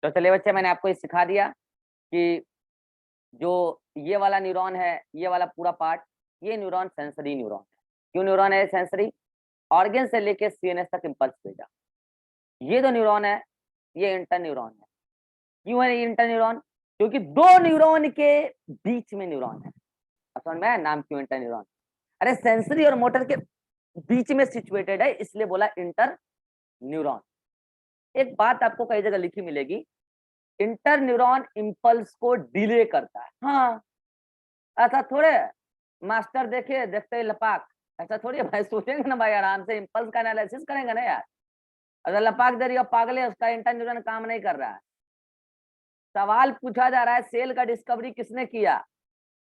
तो चलिए बच्चे, मैंने आपको ये सिखा दिया कि जो ये वाला न्यूरॉन है, ये वाला पूरा पार्ट, ये न्यूरॉन सेंसरी न्यूरॉन है। क्यों न्यूरॉन है सेंसरी? ऑर्गन से लेके सीएनएस तक इंपल्स भेजा। ये जो न्यूरॉन है ये इंटर न्यूरॉन है। क्यों है ये इंटर न्यूरॉन? क्योंकि दो न्यूरॉन के बीच में न्यूरॉन है। अब समझ में आया नाम क्यों इंटर न्यूरॉन? अरे सेंसरी और मोटर के बीच में सिचुएटेड है, इसलिए बोला इंटर न्यूरॉन। एक बात आपको कई जगह लिखी मिलेगी, इंटर न्यूरॉन इंपल्स को डिले करता है। हाँ, ऐसा थोड़े मास्टर देखे देखते ही लपाक, ऐसा थोड़ी भाई। सोचेंगे ना भाई, आराम से इंपल्स का एनालिसिस करेंगे ना यार। अगर लपाक दे रही हो पागले, उसका इंटर न्यूरॉन काम नहीं कर रहा है। सवाल पूछा जा रहा है सेल का डिस्कवरी किसने किया,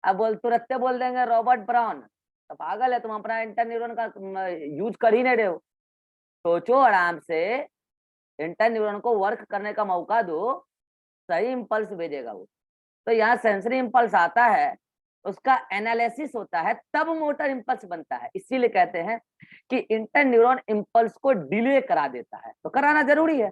अब तुरंत बोल देंगे रॉबर्ट ब्राउन। तो पागल है तुम, अपना इंटर न्यूरॉन का यूज कर ही नहीं रहे हो। सोचो आराम से, इंटर न्यूरॉन को वर्क करने का मौका दो, सही इंपल्स भेजेगा वो। तो यहाँ सेंसरी इंपल्स आता है, उसका एनालिसिस होता है, तब मोटर इंपल्स बनता है। इसीलिए कहते हैं कि इंटर न्यूरॉन इंपल्स को डिले करा देता है। तो कराना जरूरी है,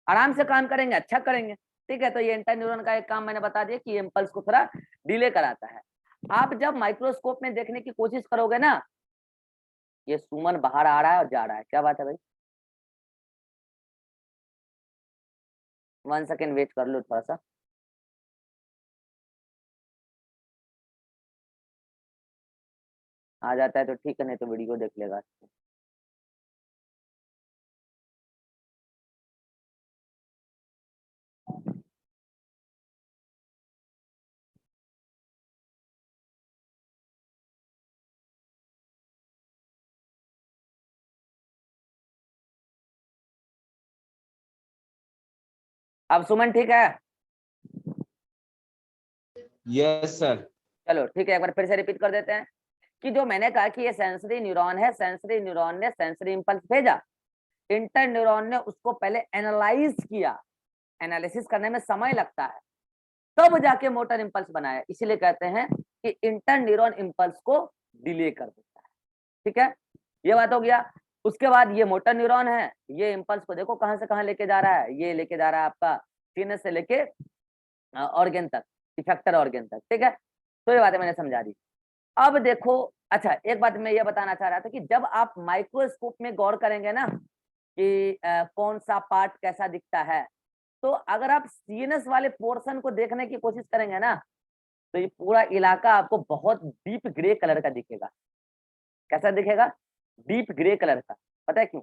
आराम से काम करेंगे अच्छा करेंगे। ठीक है, तो ये इंटर न्यूरॉन का एक काम मैंने बता दिया कि इंपल्स को थोड़ा डिले कराता है। आप जब माइक्रोस्कोप में देखने की कोशिश करोगे ना, ये सुमन बाहर आ रहा है और जा रहा है, क्या बात है भाई? 1 सेकेंड वेट कर लो थोड़ा सा। आ जाता है तो ठीक है, नहीं तो वीडियो देख लेगा। अब सुमन ठीक है? Yes sir. चलो ठीक है, एक बार फिर से रिपीट कर देते हैं कि जो मैंने कहा कि ये सेंसरी न्यूरॉन है, सेंसरी न्यूरॉन ने सेंसरी इंपल्स भेजा, इंटर न्यूरॉन ने उसको पहले एनालाइज किया। एनालिसिस करने में समय लगता है, तब जाके मोटर इंपल्स बनाया। इसीलिए कहते हैं कि इंटर न्यूरॉन इंपल्स को डिले कर देता है। ठीक है, ये बात हो गया। उसके बाद ये मोटर न्यूरॉन है, ये इंपल्स को देखो कहां से कहां लेके जा रहा है। ये लेके जा रहा है आपका सीनस से लेके ऑर्गन तक, इफेक्टर ऑर्गन तक। ठीक है, तो ये बातें मैंने समझा दी। अब देखो, अच्छा एक बात मैं ये बताना चाह रहा था कि जब आप माइक्रोस्कोप में गौर करेंगे ना कि कौन सा पार्ट कैसा दिखता है, तो अगर आप सीएनएस वाले पोर्शन को देखने की कोशिश करेंगे ना, तो ये पूरा इलाका आपको बहुत डीप ग्रे कलर का दिखेगा। कैसा दिखेगा? डीप ग्रे कलर का। पता है क्यों?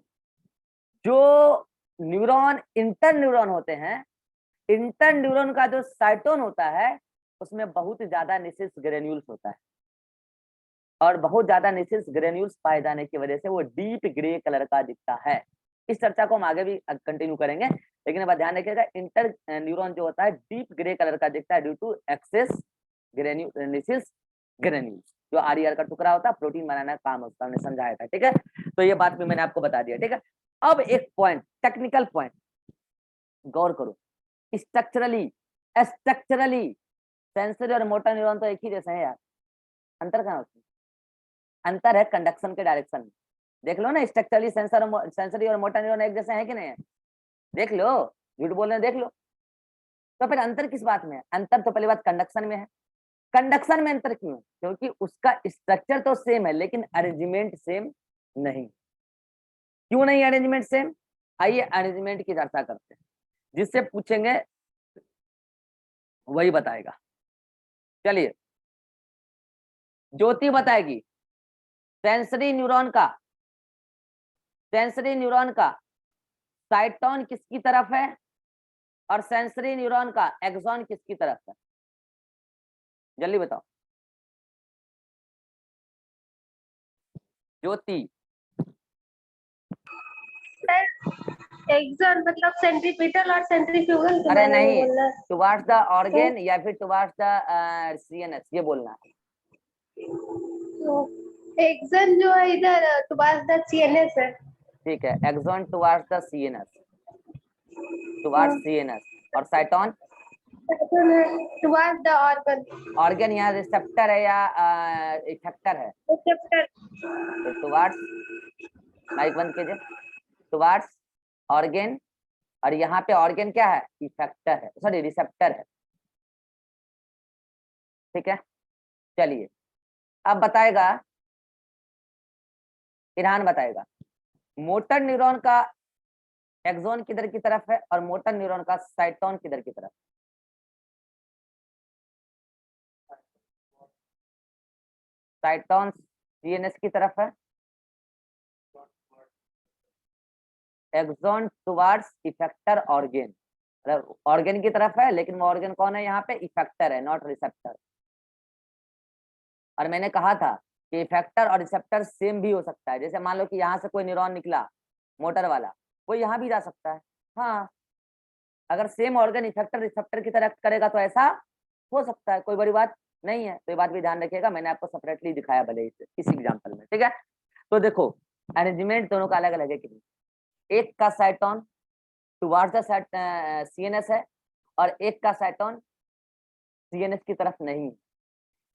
जो न्यूरॉन इंटर न्यूरॉन होते हैं, इंटर न्यूरॉन का जो साइटोन होता है, उसमें बहुत ज्यादा निशिस ग्रेन्यूल्स होता है, और बहुत ज्यादा निशिस ग्रेन्यूल्स पाए जाने की वजह से वो डीप ग्रे कलर का दिखता है। इस चर्चा को हम आगे भी कंटिन्यू करेंगे, लेकिन अब ध्यान रखिएगा, इंटर न्यूरॉन जो होता है डीप ग्रे कलर का दिखता है ड्यू टू एक्सेस निशिस ग्रेन्यूल्स। जो आरईआर का टुकड़ा होता है, प्रोटीन बनाने का काम उसका, हमने समझाया था। ठीक है, तो ये बात भी मैंने आपको बता दिया। ठीक है, अब एक पॉइंट, टेक्निकल पॉइंट, गौर करो। स्ट्रक्चरली सेंसरी और मोटर न्यूरॉन तो एक ही जैसे है यार, अंतर कहाँ है? अंतर है कंडक्शन के डायरेक्शन में। देख लो ना, स्ट्रक्चरली सेंसरी और मोटर न्यूरॉन एक जैसे हैं कि नहीं है? देख लो, झूठ बोल रहे हैं, देख लो। तो फिर अंतर किस बात में है? अंतर तो पहली बात कंडक्शन में है। कंडक्शन में अंतर क्यों है? क्योंकि उसका स्ट्रक्चर तो सेम है, लेकिन अरेंजमेंट सेम नहीं। क्यों नहीं अरेंजमेंट सेम? आइए अरेंजमेंट की चर्चा करते हैं, जिससे पूछेंगे वही बताएगा। चलिए, ज्योति बताएगी सेंसरी न्यूरॉन का साइटोन किसकी तरफ है, और सेंसरी न्यूरॉन का एक्सॉन किसकी तरफ है? जल्दी बताओ ज्योति। एक्सॉन मतलब सेंट्रीपिटल और सेंट्रीफ्यूगल के अरे बारे में नहीं, बोलना है। टुवार्ड्स द ऑर्गन या फिर टुवार्ड्स द सीएनएस, ये बोलना है। एक्सॉन जो है इधर टुवार्ड्स द सीएनएस है। ठीक है, axon towards the CNS, towards CNS. और cyton towards the organ. Organ यहाँ रिसेप्टर है या इफेक्टर है? रिसेप्टर। तो टुवार्ड्स, माइक बंद कीजिए, टुवार्ड्स ऑर्गन और यहाँ पे ऑर्गन क्या है, इफेक्टर है, सॉरी रिसेप्टर है। ठीक है, चलिए अब बताएगा, इरहान बताएगा मोटर न्यूरॉन का एक्सॉन किधर की तरफ है और मोटर न्यूरॉन का साइटोन किधर की तरफ। साइटोन सीएनएस की तरफ है, एक्सॉन टुवार्ड्स इफेक्टर ऑर्गन, मतलब ऑर्गन की तरफ है, लेकिन वो ऑर्गन कौन है यहाँ पे, इफेक्टर है, नॉट रिसेप्टर। और मैंने कहा था कि इफेक्टर और रिसेप्टर सेम भी हो सकता है, जैसे मान लो कि यहाँ से कोई न्यूरॉन निकला मोटर वाला, वो यहाँ भी जा सकता है। हाँ, अगर सेम ऑर्गन इफेक्टर रिसेप्टर की तरह करेगा तो ऐसा हो सकता है, कोई बड़ी बात नहीं है। तो ये बात भी ध्यान रखिएगा, मैंने आपको सेपरेटली दिखाया भले इस एग्जाम्पल में। ठीक है, तो देखो अरेंजमेंट दोनों का अलग अलग है कि नहीं, एक का साइटोन टुवार्ड्स द सीएनएस है और एक का साइटोन सीएनएस की तरफ नहीं,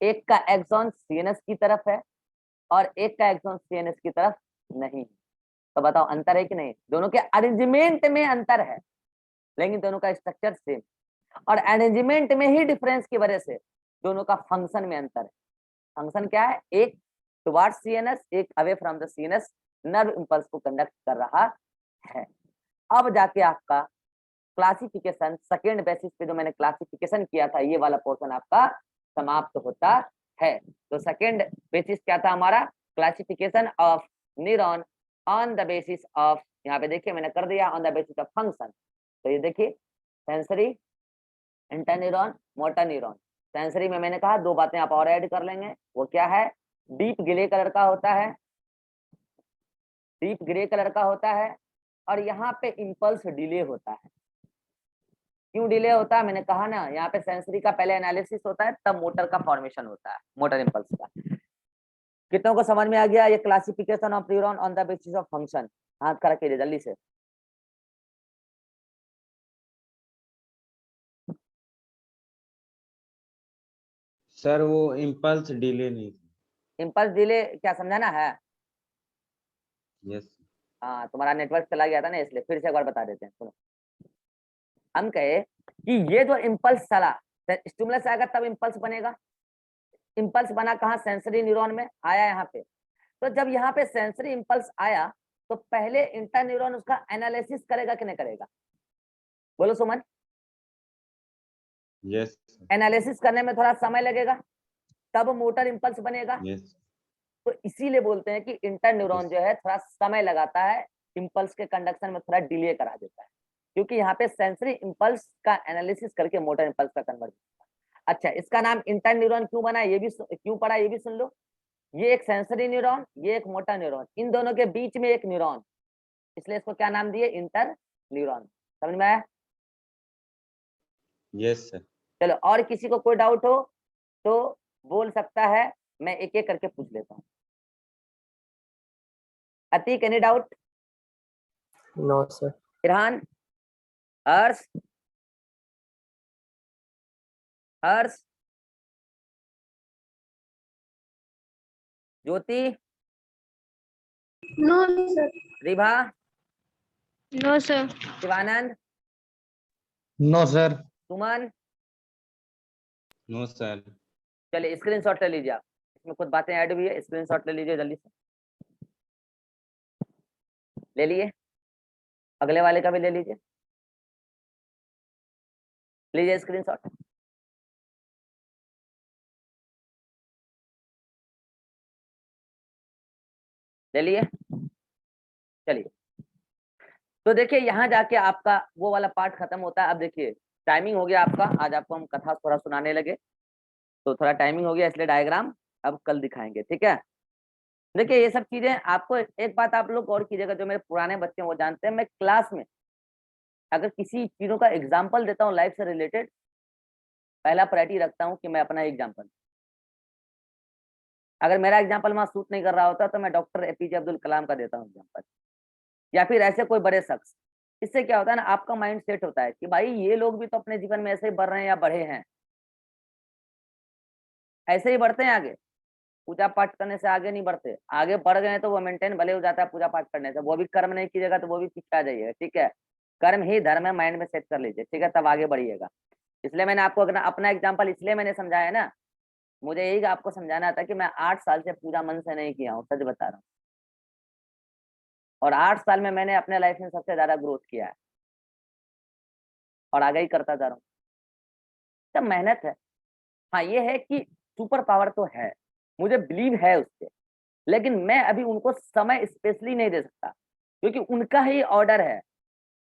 एक का एक्सॉन सीएनएस की तरफ है और एक का एक्सॉन सीएनएस की तरफ नहीं। तो बताओ अंतर है कि नहीं, दोनों के अरेंजमेंट में अंतर है लेकिन दोनों का स्ट्रक्चर सेम, और अरेंजमेंट में ही डिफरेंस की वजह से दोनों का फंक्शन में अंतर है। फंक्शन क्या है, एक टुवार्ड्स सीएनएस, एक away from the CNS nerve impulse को कंडक्ट कर रहा है। अब जाके आपका क्लासिफिकेशन सेकेंड बेसिस पे जो मैंने क्लासिफिकेशन किया था, ये वाला पोर्शन आपका समाप्त होता है। तो सेकेंड बेसिस क्या था हमारा, classification of neuron on the basis of, यहाँ पे देखिए मैंने कर दिया on the basis of function. तो ये देखिए sensory, interneuron, motor neuron. Sensory में मैंने कहा दो बातें आप और ऐड कर लेंगे, वो क्या है, डीप ग्रे कलर का होता है, डीप ग्रे कलर का होता है, और यहाँ पे इंपल्स डिले होता है। क्यों डिले होता है, मैंने कहा ना, यहाँ पे सेंसरी का पहले एनालिसिस होता है तब मोटर का फॉर्मेशन होता है, मोटर इंपल्स का। कितनों को समझ में आ गया ये classification of neuron on the basis of function, हाथ खड़ा कीजिए जल्दी से। सर वो इम्पल्स डिले नहीं थी। इंपल्स डिले क्या समझाना है, यस। हाँ तुम्हारा नेटवर्क चला गया था ना, इसलिए फिर से एक बार बता देते हैं, सुनो। हम कहे कि ये जो इम्पल्स चला, स्टिमुलस आएगा तब इम्पल्स बनेगा, इम्पल्स बना कहाँ, सेंसरी न्यूरॉन में आया यहाँ पे। तो जब यहाँ पे सेंसरी इम्पल्स आया तो पहले इंटर न्यूरॉन उसका एनालिसिस करेगा कि नहीं करेगा, बोलो सुमन। यस। एनालिसिस करने में थोड़ा समय लगेगा, तब मोटर इम्पल्स बनेगा। यस। तो इसीलिए बोलते हैं कि इंटर न्यूरॉन जो है थोड़ा समय लगाता है, इम्पल्स के कंडक्शन में थोड़ा डिले करा देता है, क्योंकि यहाँ पे सेंसरी इम्पल्स का एनालिसिस करके मोटर इम्पल्स का कन्वर्ट। अच्छा, इसका नाम इंटर न्यूरॉन क्यों बना, ये भी क्यों पढ़ा ये भी सुन लो। ये एक सेंसरी न्यूरॉन, ये एक मोटर न्यूरॉन, इन दोनों के बीच में एक न्यूरॉन, इसलिए इसको क्या नाम दिए, इंटर न्यूरॉन। समझ में आया। Yes sir. चलो और किसी को कोई डाउट हो तो बोल सकता है, मैं एक एक करके पूछ लेता हूँ। Atiq any doubt, no sir. Irhan, Harsh, Harsh, Jyoti, No, sir. Ribha, No, sir. Shivanand, no sir. Suman. No sir. चलिए स्क्रीनशॉट ले लीजिए आप, इसमें कुछ बातें ऐड हुई है, स्क्रीनशॉट ले लीजिए जल्दी से। ले लिए, अगले वाले का भी ले लीजिए, लीजिए स्क्रीनशॉट। ले लिए, चलिए। तो देखिए यहाँ जाके आपका वो वाला पार्ट खत्म होता है। अब देखिए टाइमिंग हो गया आपका, आज आपको हम कथा थोड़ा सुनाने लगे तो थोड़ा टाइमिंग हो गया, इसलिए डायग्राम अब कल दिखाएंगे, ठीक है। देखिए ये सब चीजें आपको, एक बात आप लोग गौर कीजिएगा, जो मेरे पुराने बच्चे हैं वो जानते हैं, मैं क्लास में अगर किसी चीजों का एग्जाम्पल देता हूँ लाइफ से रिलेटेड, पहला प्रायोरिटी रखता हूँ कि मैं अपना एग्जाम्पल, अगर मेरा एग्जाम्पल वहां सूट नहीं कर रहा होता तो मैं डॉक्टर एपीजे अब्दुल कलाम का देता हूँ एग्जाम्पल, या फिर ऐसे कोई बड़े शख्स। इससे क्या होता है ना, आपका माइंड सेट होता है कि भाई ये लोग भी तो अपने जीवन में ऐसे ही बढ़ रहे हैं या बढ़े हैं, ऐसे ही बढ़ते हैं आगे। पूजा पाठ करने से आगे नहीं बढ़ते, आगे बढ़ गए तो वो मेंटेन भले हो जाता है पूजा पाठ करने से, वो भी कर्म नहीं कीजिएगा तो वो भी पीछे आ जाइएगा, ठीक है। कर्म ही धर्म है, माइंड में सेट कर लीजिए, ठीक है, तब आगे बढ़िएगा। इसलिए मैंने आपको अपना एग्जांपल इसलिए मैंने समझाया ना, मुझे यही आपको समझाना था कि मैं 8 साल से पूजा मन से नहीं किया हूँ, सच बता रहा हूँ। और 8 साल में मैंने अपने लाइफ में सबसे ज्यादा ग्रोथ किया है और आगे ही करता जा रहा हूँ। सब मेहनत है। हाँ ये है कि सुपर पावर तो है, मुझे बिलीव है उससे, लेकिन मैं अभी उनको समय स्पेशली नहीं दे सकता, क्योंकि उनका ही ऑर्डर है,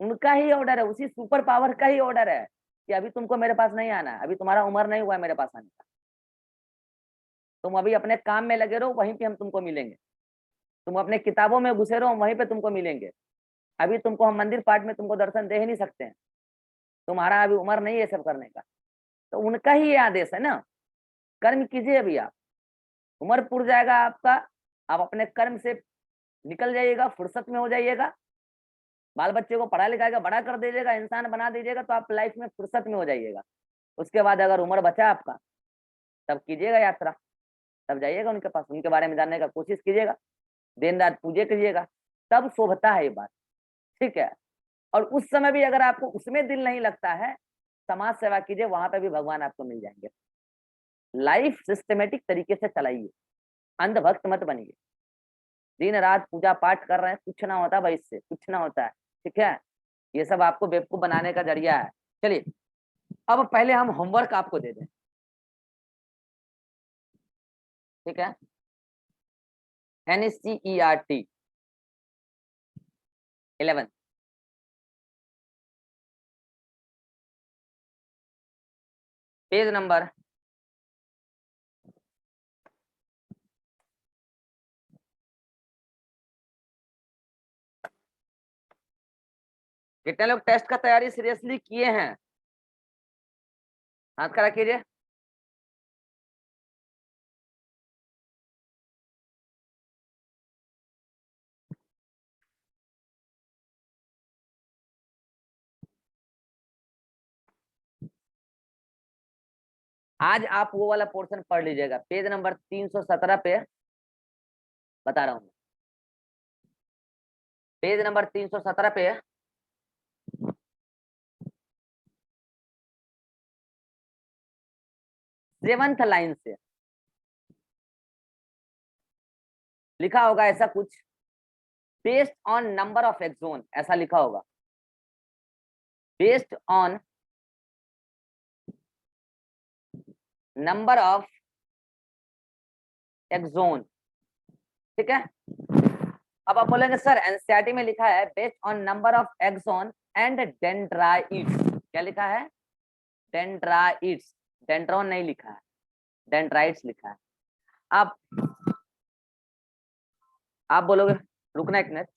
उनका ही ऑर्डर है, उसी सुपर पावर का ही ऑर्डर है कि अभी तुमको मेरे पास नहीं आना है, अभी तुम्हारा उम्र नहीं हुआ है मेरे पास आने का, तुम अभी अपने काम में लगे रहो, वहीं पे हम तुमको मिलेंगे। तुम अपने किताबों में घुसे रहो, वहीं पे तुमको मिलेंगे। अभी तुमको हम मंदिर पाठ में तुमको दर्शन दे ही नहीं सकते हैं, तुम्हारा अभी उम्र नहीं है सब करने का। तो उनका ही ये आदेश है ना, कर्म कीजिए अभी आप, उम्र पुर जाएगा आपका, आप अपने कर्म से निकल जाइएगा, फुर्सत में हो जाइएगा, बाल बच्चे को पढ़ा लिखा के बड़ा कर दीजिएगा, इंसान बना दीजिएगा, तो आप लाइफ में फुर्सत में हो जाइएगा। उसके बाद अगर उम्र बचा आपका, तब कीजिएगा यात्रा, तब जाइएगा उनके पास, उनके बारे में जानने का कोशिश कीजिएगा, दिन रात पूजे कीजिएगा, तब शोभता है ये बात, ठीक है। और उस समय भी अगर आपको उसमें दिल नहीं लगता है, समाज सेवा कीजिए, वहां पे भी भगवान आपको मिल जाएंगे। लाइफ सिस्टमेटिक तरीके से चलाइए, अंधभक्त मत बनिए। दिन रात पूजा पाठ कर रहे हैं, कुछ ना होता भाई, इससे कुछ ना होता है, ठीक है। ये सब आपको बेवकूफ बनाने का जरिया है। चलिए अब पहले हम होमवर्क आपको दे दें, ठीक है। NCERT 11 page number 1। कितने लोग टेस्ट का तैयारी सीरियसली किए हैं, हाथ खड़ा कीजिए। आज आप वो वाला पोर्शन पढ़ लीजिएगा, पेज नंबर 317 पे बता रहा हूं, पेज नंबर 317 पे 7th लाइन से लिखा होगा ऐसा कुछ, based on number of axon, ऐसा लिखा होगा, based on number of axon, ठीक है। अब आप बोलेंगे सर एनसीईआरटी में लिखा है based on number of axon and dendrites, क्या लिखा है, डेंड्राइट्स, डेंड्रॉन नहीं लिखा है, डेंड्राइट्स लिखा है। आप बोलोगे, रुकना एक मिनट,